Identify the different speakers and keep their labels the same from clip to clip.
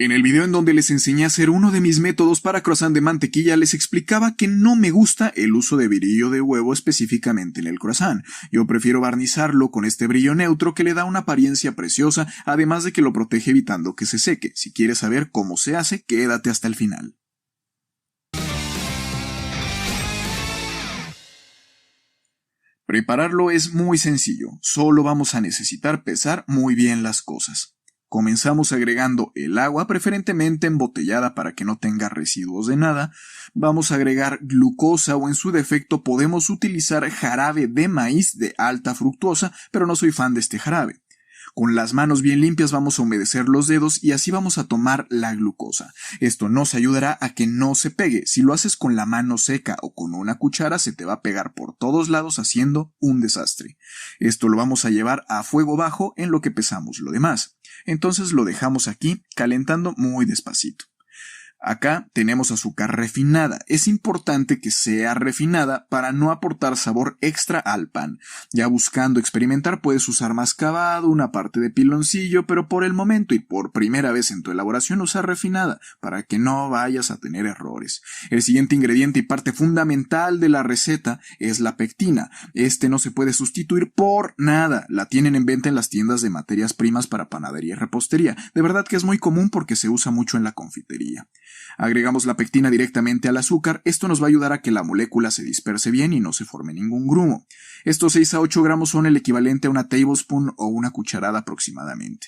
Speaker 1: En el video en donde les enseñé a hacer uno de mis métodos para croissant de mantequilla, les explicaba que no me gusta el uso de brillo de huevo específicamente en el croissant. Yo prefiero barnizarlo con este brillo neutro que le da una apariencia preciosa, además de que lo protege evitando que se seque. Si quieres saber cómo se hace, quédate hasta el final. Prepararlo es muy sencillo, solo vamos a necesitar pesar muy bien las cosas. Comenzamos agregando el agua, preferentemente embotellada para que no tenga residuos de nada. Vamos a agregar glucosa o en su defecto podemos utilizar jarabe de maíz de alta fructuosa, pero no soy fan de este jarabe. Con las manos bien limpias vamos a humedecer los dedos y así vamos a tomar la glucosa. Esto nos ayudará a que no se pegue. Si lo haces con la mano seca o con una cuchara se te va a pegar por todos lados haciendo un desastre. Esto lo vamos a llevar a fuego bajo en lo que pesamos lo demás. Entonces lo dejamos aquí calentando muy despacito. Acá tenemos azúcar refinada. Es importante que sea refinada para no aportar sabor extra al pan. Ya buscando experimentar puedes usar mascabado, una parte de piloncillo, pero por el momento y por primera vez en tu elaboración usa refinada para que no vayas a tener errores. El siguiente ingrediente y parte fundamental de la receta es la pectina. Este no se puede sustituir por nada. La tienen en venta en las tiendas de materias primas para panadería y repostería. De verdad que es muy común porque se usa mucho en la confitería. Agregamos la pectina directamente al azúcar. Esto nos va a ayudar a que la molécula se disperse bien y no se forme ningún grumo. Estos 6 a 8 gramos son el equivalente a una tablespoon o una cucharada aproximadamente.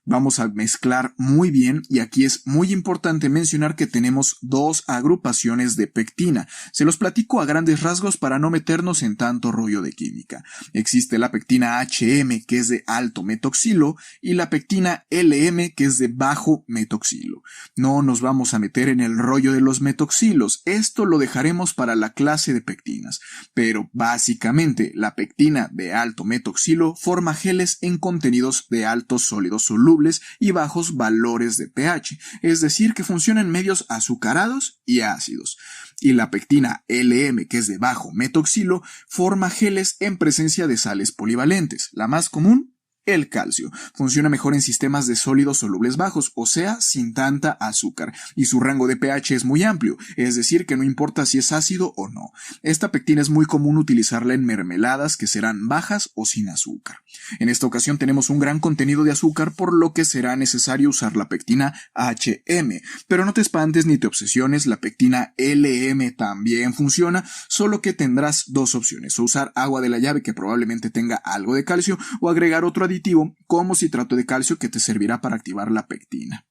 Speaker 1: Vamos a mezclar muy bien y aquí es muy importante mencionar que tenemos dos agrupaciones de pectina. Se los platico a grandes rasgos para no meternos en tanto rollo de química. Existe la pectina HM que es de alto metoxilo y la pectina LM que es de bajo metoxilo. No nos vamos a meter en el rollo de los metoxilos, esto lo dejaremos para la clase de pectinas. Pero básicamente la pectina de alto metoxilo forma geles en contenidos de altos sólidos solubles y bajos valores de pH, es decir, que funciona en medios azucarados y ácidos. Y la pectina LM, que es de bajo metoxilo, forma geles en presencia de sales polivalentes. La más común, el calcio. Funciona mejor en sistemas de sólidos solubles bajos, o sea, sin tanta azúcar, y su rango de pH es muy amplio, es decir, que no importa si es ácido o no. Esta pectina es muy común utilizarla en mermeladas que serán bajas o sin azúcar. En esta ocasión tenemos un gran contenido de azúcar, por lo que será necesario usar la pectina HM, pero no te espantes ni te obsesiones, la pectina LM también funciona, solo que tendrás dos opciones, o usar agua de la llave que probablemente tenga algo de calcio, o agregar otro aditivo como citrato de calcio que te servirá para activar la pectina.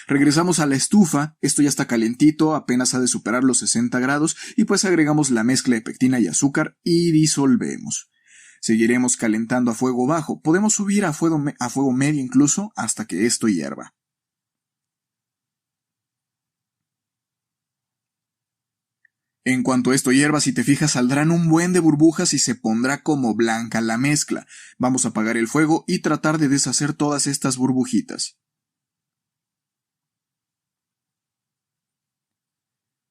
Speaker 1: Regresamos a la estufa, esto ya está calentito, apenas ha de superar los 60 grados y pues agregamos la mezcla de pectina y azúcar y disolvemos. Seguiremos calentando a fuego bajo, podemos subir a fuego medio incluso hasta que esto hierva. En cuanto esto hierva, si te fijas, saldrán un buen de burbujas y se pondrá como blanca la mezcla. Vamos a apagar el fuego y tratar de deshacer todas estas burbujitas.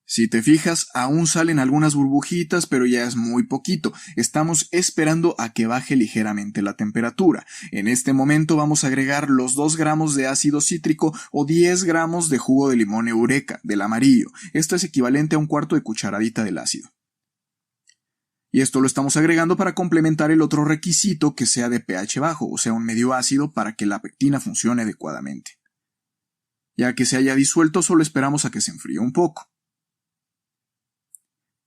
Speaker 1: Si te fijas, aún salen algunas burbujitas, pero ya es muy poquito. Estamos esperando a que baje ligeramente la temperatura. En este momento vamos a agregar los 2 gramos de ácido cítrico o 10 gramos de jugo de limón eureka, del amarillo. Esto es equivalente a un cuarto de cucharadita del ácido. Y esto lo estamos agregando para complementar el otro requisito que sea de pH bajo, o sea un medio ácido para que la pectina funcione adecuadamente. Ya que se haya disuelto, solo esperamos a que se enfríe un poco.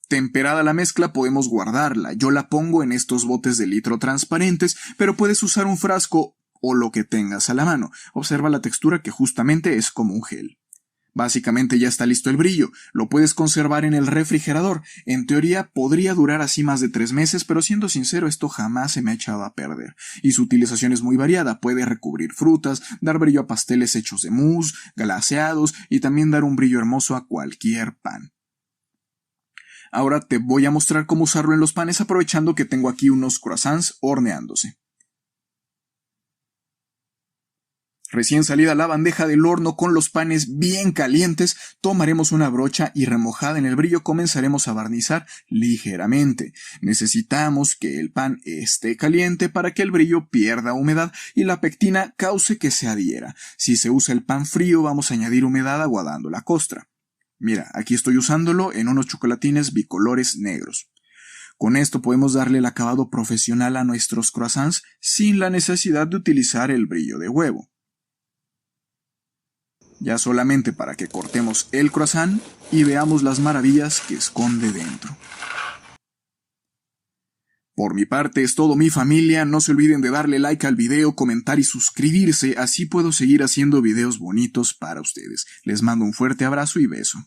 Speaker 1: Temperada la mezcla podemos guardarla, yo la pongo en estos botes de litro transparentes, pero puedes usar un frasco o lo que tengas a la mano. Observa la textura que justamente es como un gel. Básicamente ya está listo el brillo, lo puedes conservar en el refrigerador. En teoría podría durar así más de 3 meses, pero siendo sincero esto jamás se me ha echado a perder. Y su utilización es muy variada, puede recubrir frutas, dar brillo a pasteles hechos de mousse, glaseados y también dar un brillo hermoso a cualquier pan. Ahora te voy a mostrar cómo usarlo en los panes aprovechando que tengo aquí unos croissants horneándose. Recién salida la bandeja del horno con los panes bien calientes, tomaremos una brocha y remojada en el brillo comenzaremos a barnizar ligeramente. Necesitamos que el pan esté caliente para que el brillo pierda humedad y la pectina cause que se adhiera. Si se usa el pan frío vamos a añadir humedad aguadando la costra. Mira, aquí estoy usándolo en unos chocolatines bicolores negros. Con esto podemos darle el acabado profesional a nuestros croissants sin la necesidad de utilizar el brillo de huevo. Ya solamente para que cortemos el croissant y veamos las maravillas que esconde dentro. Por mi parte es todo, mi familia. No se olviden de darle like al video, comentar y suscribirse, así puedo seguir haciendo videos bonitos para ustedes. Les mando un fuerte abrazo y beso.